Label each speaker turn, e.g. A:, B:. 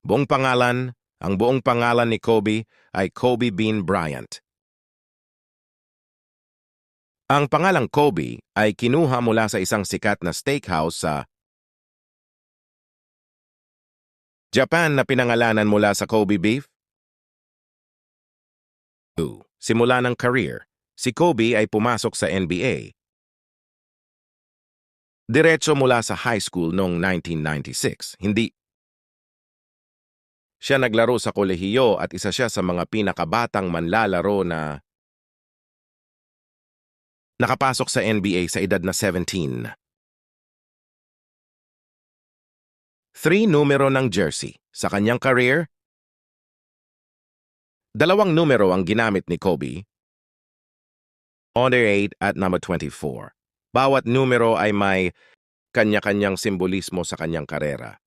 A: Buong pangalan, ang buong pangalan ni Kobe ay Kobe Bean Bryant. Ang pangalang Kobe ay kinuha mula sa isang sikat na steakhouse sa Japan na pinangalanan mula sa Kobe beef. Simula ng career, si Kobe ay pumasok sa NBA. Diretso mula sa high school noong 1996. Hindi siya naglaro sa kolehiyo at isa siya sa mga pinakabatang manlalaro na nakapasok sa NBA sa edad na 17. 3 numero ng jersey. Sa kanyang career, 2 numero ang ginamit ni Kobe, number 8 at number 24. Bawat numero ay may kanya-kanyang simbolismo sa kanyang karera.